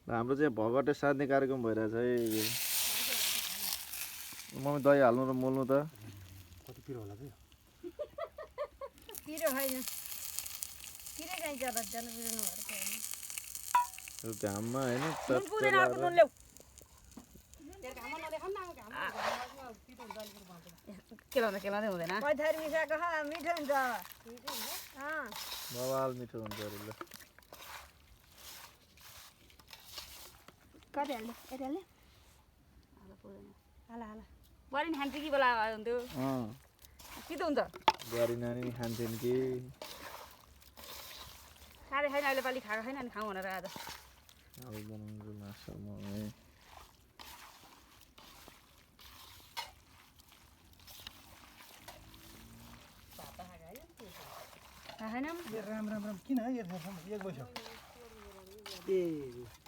हाम्रो चाहिँ भगटे साध्ने कार्यक्रम भइरहेछ है मम्मी दही हाल्नु र मोल्नु त कति पिरो होला बे पिरो होइन पिरो चाहिँ ज्यादा ज्यादा पिरो नभएको यो घाममा हैन नुन पुग्दैन अर्को नुन ल्याऊ केलाउँदै हुँदैन पैथारी मिसाएको मिठो हुन्छ बवाल मिठो हुन्छ अरे ल कति हाल्ने यति हाल्ने हाला हाला बुहारी नि खान्छ कि बेला हुन्थ्यो कि त हुन्छ बुहारी नानी नि खान्छन् कि खाँदै छैन अहिले पालि खाएको छैन अनि खाउँ भनेर आज अब बनाउँछु माछा म खाएन राम राम राम किन एक वर्ष एक वर्ष ए